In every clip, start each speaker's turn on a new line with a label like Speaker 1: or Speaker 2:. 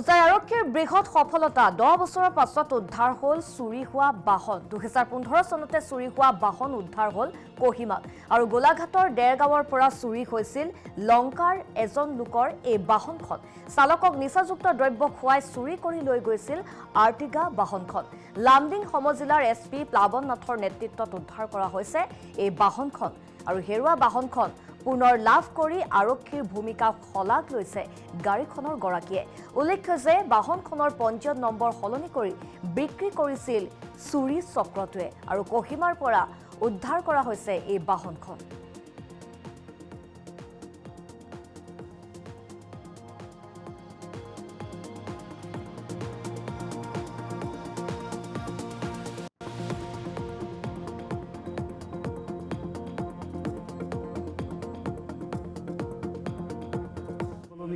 Speaker 1: উজাই আৰক্ষীৰ বৃহৎ সফলতা 10 বছৰৰ পাছত উদ্ধাৰ হ'ল চুৰি হোৱা বাহন 2015 চনতে চুৰি হোৱা বাহন উদ্ধাৰ হ'ল কোহিমাত আৰু গোলাঘাটৰ ডেৰগাঁৱৰ পৰা চুৰি হৈছিল লংকাৰ এজন লোকৰ এই বাহনখন চালকক নিচাযুক্ত দ্ৰব্য খুৱাই চুৰি কৰি লৈ গৈছিল আৰ্টিগা বাহনখন লামডিং সমজিলাৰ এছপি প্লাৱন নাথৰ নেতৃত্বত উদ্ধাৰ কৰা হৈছে এই বাহনখন আৰু হেৰুৱা বাহনখন পুনৰ লাভ কৰি আৰক্ষীৰ ভূমিকা খলাক লৈছে গাড়ীখনৰ গৰাকীয়ে উল্লেখ্য যে বাহনখনৰ পঞ্জীয়ন নম্বৰ সলনি কৰি বিক্ৰী কৰিছিল চুৰি চক্ৰটোৱে আৰু কোহিমাৰ পৰা উদ্ধাৰ কৰা হৈছে এই বাহনখন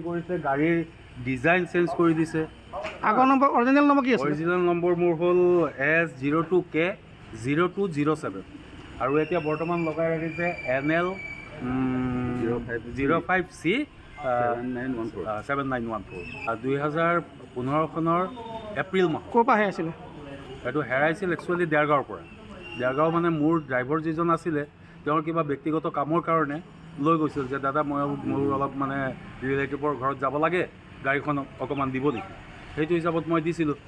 Speaker 2: কৰিছে গাড়ীৰ ডিজাইন চেঞ্জ কৰি দিছে
Speaker 3: আগৰ নম্বৰ অৰিজিনেল নম্বৰ কি আছে
Speaker 2: অৰিজিনেল নম্বৰ মোৰ হ'ল S02K 0207 আৰু এতিয়া বৰ্তমান লগাই ৰাখিছে NL 05C 7914 2015 চনৰ এপ্ৰিল মাহ
Speaker 3: ক'ৰ পৰা আছিলে
Speaker 2: এইটো হেৰাইছিল একচুৱেলি ডেৰগাঁৱৰ পৰা ডেৰগাঁও মানে মোৰ ড্ৰাইভাৰ যিজন আছিলে তেওঁৰ কিবা ব্যক্তিগত কামৰ কাৰণে লৈ গৈছিল যে দাদা মই মোৰ অলপ মানে ৰিলেটিভৰ ঘৰত যাব লাগে গাড়ীখন অকণমান দিব নেকি সেইটো হিচাপত মই দিছিলোঁ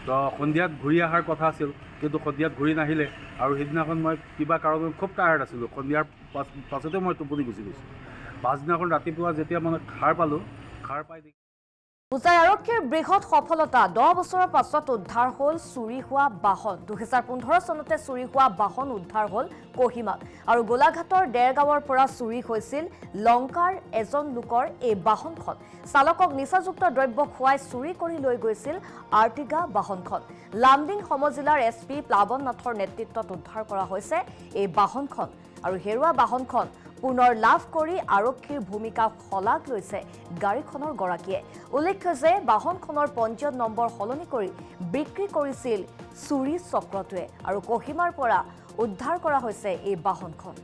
Speaker 2: তো সন্ধিয়াত ঘূৰি অহাৰ কথা আছিল কিন্তু সন্ধিয়াত ঘূৰি নাহিলে আৰু সেইদিনাখন মই কিবা কাৰণত খুব টায়াৰ্ড আছিলোঁ সন্ধিয়াৰ পাছতে মই টোপনি গুচি গৈছোঁ পাছদিনাখন ৰাতিপুৱা যেতিয়া মানে সাৰ পালোঁ সাৰ পাই
Speaker 1: উজাই আৰক্ষীৰ বৃহৎ সফলতা 10 বছৰৰ পাছত উদ্ধাৰ হ'ল চুৰি হোৱা বাহন 2015 চনতে চুৰি হোৱা বাহন উদ্ধাৰ হ'ল কোহিমাত আৰু গোলাঘাটৰ ডেৰগাঁৱৰ পৰা চুৰি হৈছিল লংকাৰ এজন লোকৰ এই বাহনখন চালকক নিচাযুক্ত দ্ৰব্য খুৱাই চুৰি কৰি লৈ গৈছিল আৰ্টিগা বাহনখন লামডিং সমজিলাৰ এছপি প্লাৱন নাথৰ নেতৃত্বত উদ্ধাৰ কৰা হৈছে এই বাহনখন আৰু হেৰুৱা বাহনখন পুনৰ লাভ কৰি আৰক্ষীৰ ভূমিকা খলাক লৈছে গাড়ীখনৰ গৰাকীয়ে উল্লেখ্য যে বাহনখনৰ পঞ্জীয়ন নম্বৰ সলনি কৰি বিক্ৰী কৰিছিল চুৰি চক্ৰটোৱে আৰু কোহিমাৰ পৰা উদ্ধাৰ কৰা হৈছে এই বাহনখন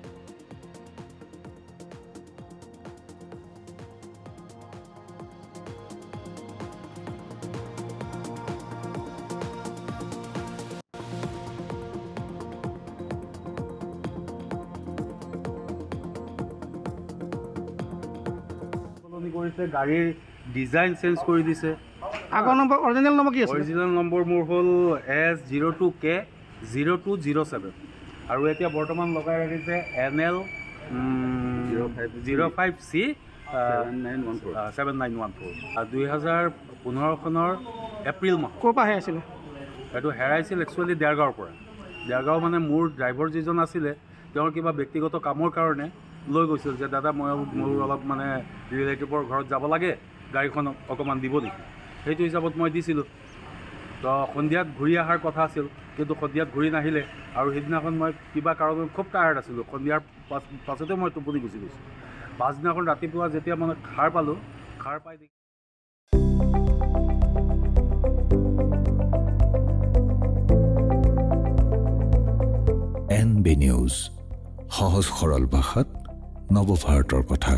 Speaker 2: কৰিছে গাড়ীৰ ডিজাইন চেঞ্জ কৰি দিছে
Speaker 3: আগৰ নম্বৰ অৰিজিনেল নম্বৰ কি আছে
Speaker 2: অৰিজিনেল নম্বৰ মোৰ হ'ল S02K 0207 আৰু এতিয়া বৰ্তমান লগাই ৰাখিছে NL 05C 7914 2015 চনৰ এপ্ৰিল মাহ
Speaker 3: ক'ৰ পৰা আছিলে
Speaker 2: এইটো হেৰাইছিল একচুৱেলি ডেৰগাঁৱৰ পৰা ডেৰগাঁও মানে মোৰ ড্ৰাইভাৰ যিজন আছিলে তেওঁৰ কিবা ব্যক্তিগত কামৰ কাৰণে লৈ গৈছিল যে দাদা মই মোৰ অলপ মানে ৰিলেটিভৰ ঘৰত যাব লাগে গাড়ীখন অকণমান দিব নেকি সেইটো হিচাপত মই দিছিলোঁ তো সন্ধিয়াত ঘূৰি অহাৰ কথা আছিল কিন্তু সন্ধিয়াত ঘূৰি নাহিলে আৰু সেইদিনাখন মই কিবা কাৰণত খুব টায়াৰ্ড আছিলোঁ সন্ধিয়াৰ পাছতে মই টোপনি গুচি গৈছোঁ পাছদিনাখন ৰাতিপুৱা যেতিয়া মানে সাৰ পালোঁ সাৰ পাই
Speaker 4: NB নিউজ সহজ সৰল ভাষাত নৱভাৰতৰ কথা।